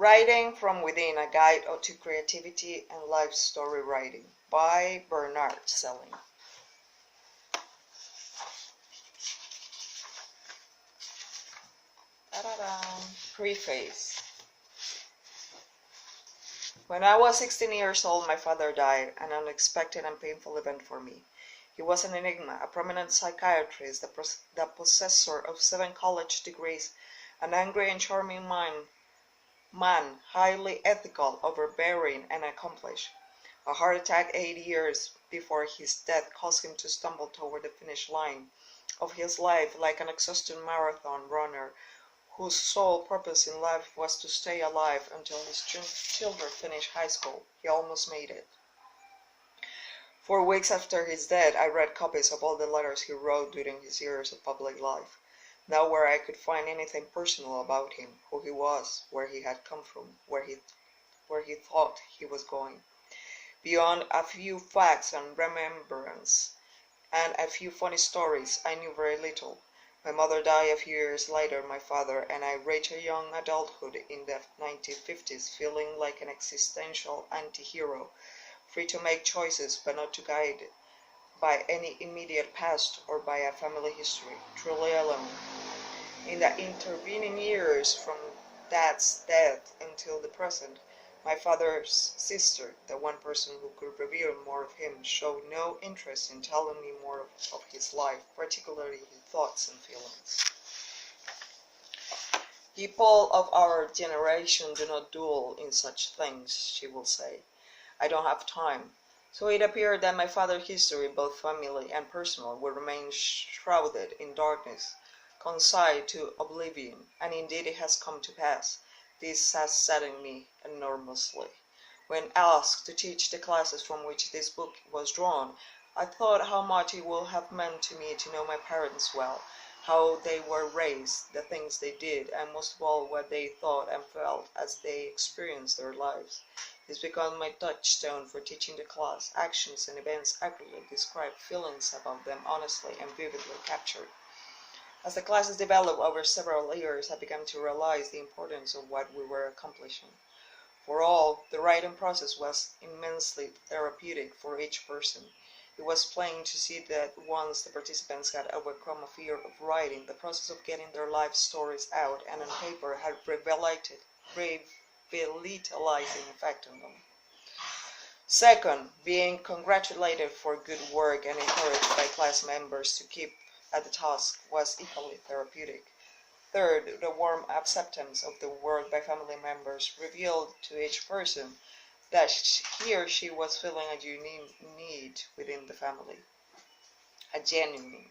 Writing from Within, a guide to creativity and life story writing by Bernard Selling. Preface. When I was 16 years old, my father died, an unexpected and painful event for me. He was an enigma, a prominent psychiatrist, the possessor of 7 college degrees, an angry and charming man, highly ethical, overbearing, and accomplished. A heart attack 8 years before his death caused him to stumble toward the finish line of his life like an exhausted marathon runner whose sole purpose in life was to stay alive until his children finished high school. He almost made it. For weeks after his death, I read copies of all the letters he wrote during his years of public life. Now where I could find anything personal about him, who he was, where he had come from, where he thought he was going. Beyond a few facts and remembrance, and a few funny stories, I knew very little. My mother died a few years later, my father, and I reached a young adulthood in the 1950s, feeling like an existential anti-hero, free to make choices but not to guide by any immediate past or by a family history, truly alone. In the intervening years from Dad's death until the present, my father's sister, the one person who could reveal more of him, showed no interest in telling me more of his life, particularly his thoughts and feelings. People of our generation do not dwell in such things, she will say. I don't have time. So it appeared that my father's history, both family and personal, would remain shrouded in darkness, consigned to oblivion, and indeed it has come to pass. This has saddened me enormously. When asked to teach the classes from which this book was drawn, I thought how much it would have meant to me to know my parents well, how they were raised, the things they did, and most of all what they thought and felt as they experienced their lives. It's become my touchstone for teaching the class. Actions and events accurately describe, feelings about them honestly and vividly captured. As the classes developed over several years, I began to realize the importance of what we were accomplishing. For all, the writing process was immensely therapeutic for each person. It was plain to see that once the participants had overcome a fear of writing, the process of getting their life stories out and on paper had revitalizing effect on them. Second, being congratulated for good work and encouraged by class members to keep at the task was equally therapeutic. Third, the warm acceptance of the work by family members revealed to each person that he or she was feeling a unique need within the family, a genuine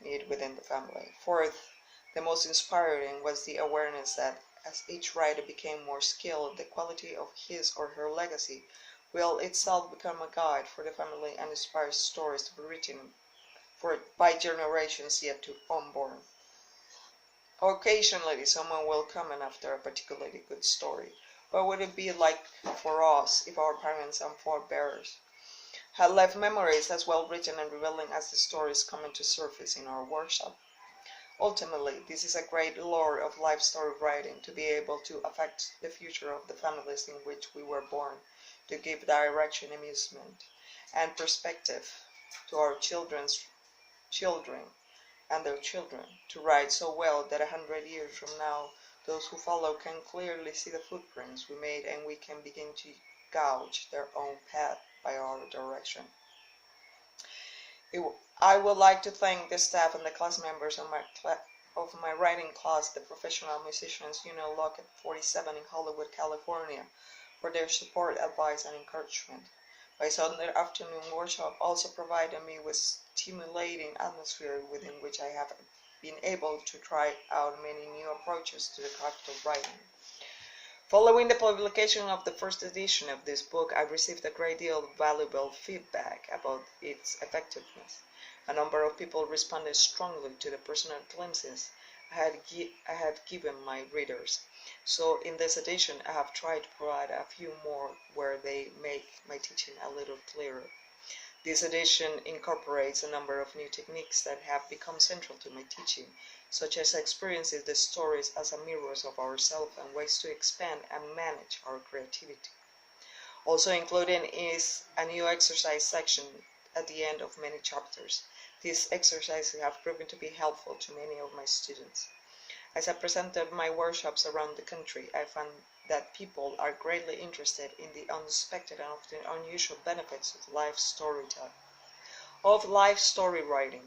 need within the family. Fourth, the most inspiring was the awareness that as each writer became more skilled, the quality of his or her legacy will itself become a guide for the family and inspire stories to be written by generations yet to unborn. Occasionally, someone will comment after a particularly good story. What would it be like for us if our parents and forebears had left memories as well written and revealing as the stories coming to surface in our workshop? Ultimately, this is a great lure of life story writing, to be able to affect the future of the families in which we were born, to give direction, amusement, and perspective to our children's children and their children, to write so well that 100 years from now, those who follow can clearly see the footprints we made and we can begin to gauge their own path by our direction. I would like to thank the staff and the class members of my writing class, the Professional Musicians Union Locket 47 in Hollywood, California, for their support, advice, and encouragement. My Sunday afternoon workshop also provided me with stimulating atmosphere within which I have been able to try out many new approaches to the craft of writing. Following the publication of the first edition of this book, I received a great deal of valuable feedback about its effectiveness. A number of people responded strongly to the personal glimpses I had given my readers. So in this edition, I have tried to provide a few more where they make my teaching a little clearer. This edition incorporates a number of new techniques that have become central to my teaching, such as experiences the stories as a mirrors of ourselves and ways to expand and manage our creativity. Also included is a new exercise section at the end of many chapters. These exercises have proven to be helpful to many of my students. As I presented my workshops around the country, I found that people are greatly interested in the unexpected and often unusual benefits of life storytelling, of life story writing.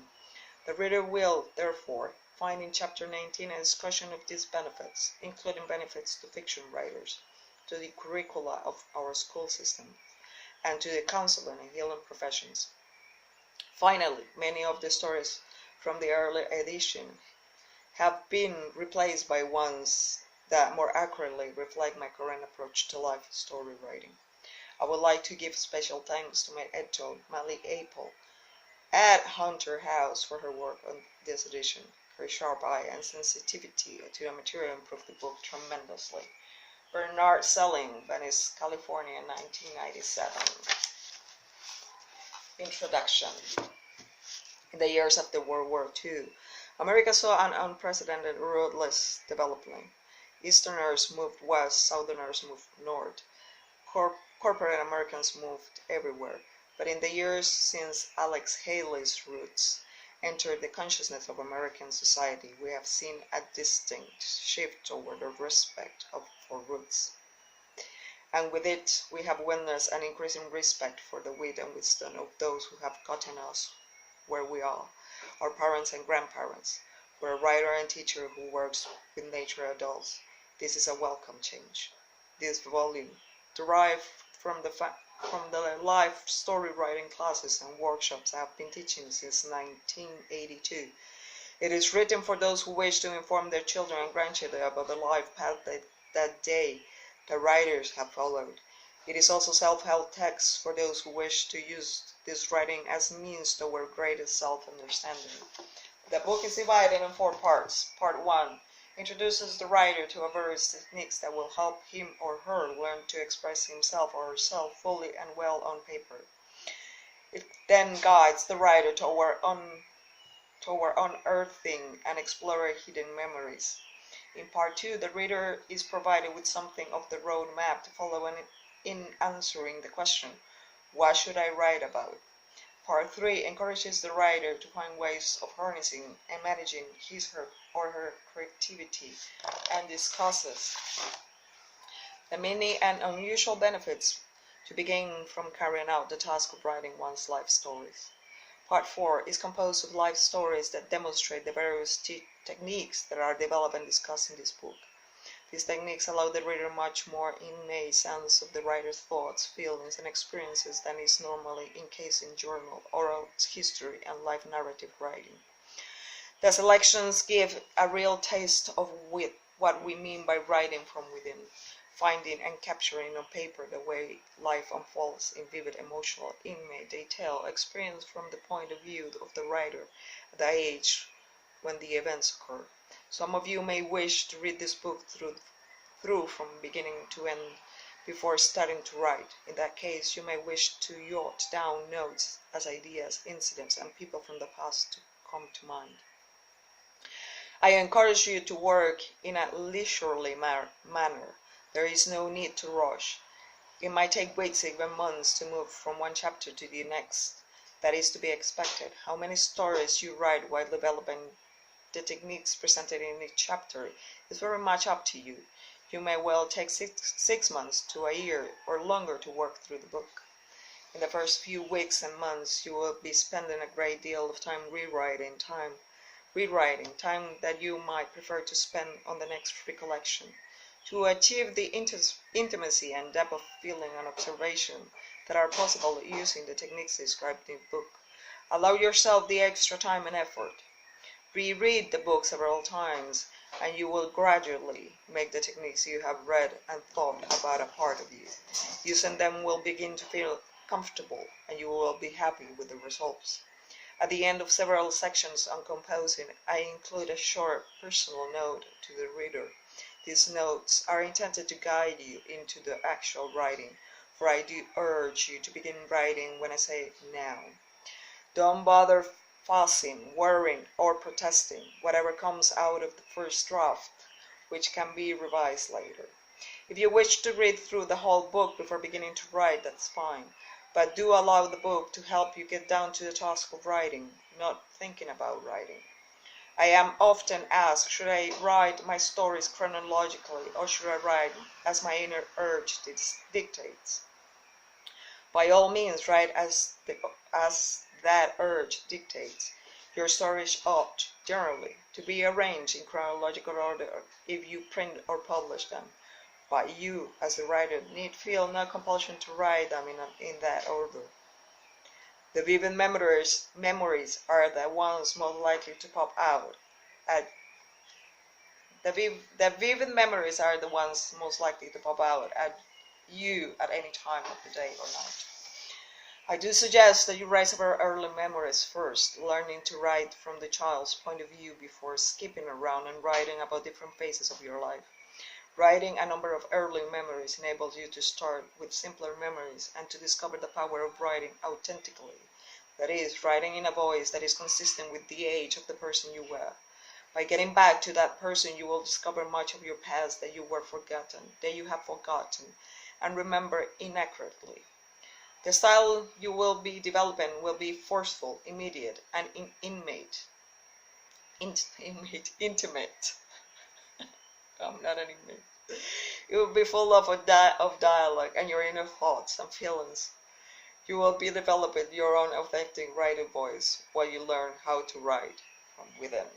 The reader will, therefore, find in Chapter 19 a discussion of these benefits, including benefits to fiction writers, to the curricula of our school system, and to the counseling and healing professions. Finally, many of the stories from the early edition have been replaced by ones that more accurately reflect my current approach to life story writing. I would like to give special thanks to my editor, Mali Apel, at Hunter House for her work on this edition. Her sharp eye and sensitivity to the material improved the book tremendously. Bernard Selling, Venice, California, 1997. Introduction. In the years after World War II, America saw an unprecedented ruthless development. Easterners moved west, Southerners moved north. Corporate Americans moved everywhere. But in the years since Alex Haley's roots entered the consciousness of American society, we have seen a distinct shift toward the respect for roots. And with it, we have witnessed an increasing respect for the wit and wisdom of those who have gotten us where we are, our parents and grandparents. We're a writer and teacher who works with nature adults. This is a welcome change. This volume, derived from the life story writing classes and workshops I have been teaching since 1982. It is written for those who wish to inform their children and grandchildren about the life path that the writers have followed. It is also self-help text for those who wish to use this writing as means toward greater self-understanding. The book is divided in 4 parts. Part 1 introduces the writer to various techniques that will help him or her learn to express himself or herself fully and well on paper. It then guides the writer toward unearthing and exploring hidden memories. In Part 2, the reader is provided with something of the road map to follow in answering the question, what should I write about? Part 3 encourages the writer to find ways of harnessing and managing his or her creativity and discusses the many and unusual benefits to begin from carrying out the task of writing one's life stories. Part 4 is composed of life stories that demonstrate the various techniques that are developed and discussed in this book. These techniques allow the reader much more innate sense of the writer's thoughts, feelings, and experiences than is normally encased in journal, oral history, and life narrative writing. The selections give a real taste of what we mean by writing from within, finding and capturing on paper the way life unfolds in vivid, emotional, intimate detail, experienced from the point of view of the writer at the age when the events occur. Some of you may wish to read this book through from beginning to end before starting to write. In that case, you may wish to jot down notes as ideas, incidents, and people from the past to come to mind. I encourage you to work in a leisurely manner. There is no need to rush. It might take weeks, even months, to move from one chapter to the next. That is to be expected. How many stories you write while developing the techniques presented in each chapter is very much up to you. You may well take six months to a year or longer to work through the book. In the first few weeks and months, you will be spending a great deal of time rewriting, time that you might prefer to spend on the next recollection. To achieve the intimacy and depth of feeling and observation that are possible using the techniques described in the book, allow yourself the extra time and effort. Reread the book several times, and you will gradually make the techniques you have read and thought about a part of you. Using them will begin to feel comfortable, and you will be happy with the results. At the end of several sections on composing, I include a short personal note to the reader. These notes are intended to guide you into the actual writing, for I do urge you to begin writing when I say now. Don't bother fussing, worrying, or protesting, whatever comes out of the first draft, which can be revised later. If you wish to read through the whole book before beginning to write, that's fine, but do allow the book to help you get down to the task of writing, not thinking about writing. I am often asked, should I write my stories chronologically, or should I write as my inner urge dictates? By all means, write as that urge dictates. Your stories ought, generally, to be arranged in chronological order if you print or publish them, but you, as the writer, need feel no compulsion to write them in that order. The vivid memories are the ones most likely to pop out at the vivid memories are the ones most likely to pop out at you at any time of the day or night. I do suggest that you write about early memories first, learning to write from the child's point of view before skipping around and writing about different phases of your life. Writing a number of early memories enables you to start with simpler memories and to discover the power of writing authentically. That is, writing in a voice that is consistent with the age of the person you were. By getting back to that person, you will discover much of your past that you have forgotten, and remember inaccurately. The style you will be developing will be forceful, immediate, and intimate. I'm not an inmate. It will be full of dialogue and your inner thoughts and feelings. You will be developing your own authentic writing voice while you learn how to write from within.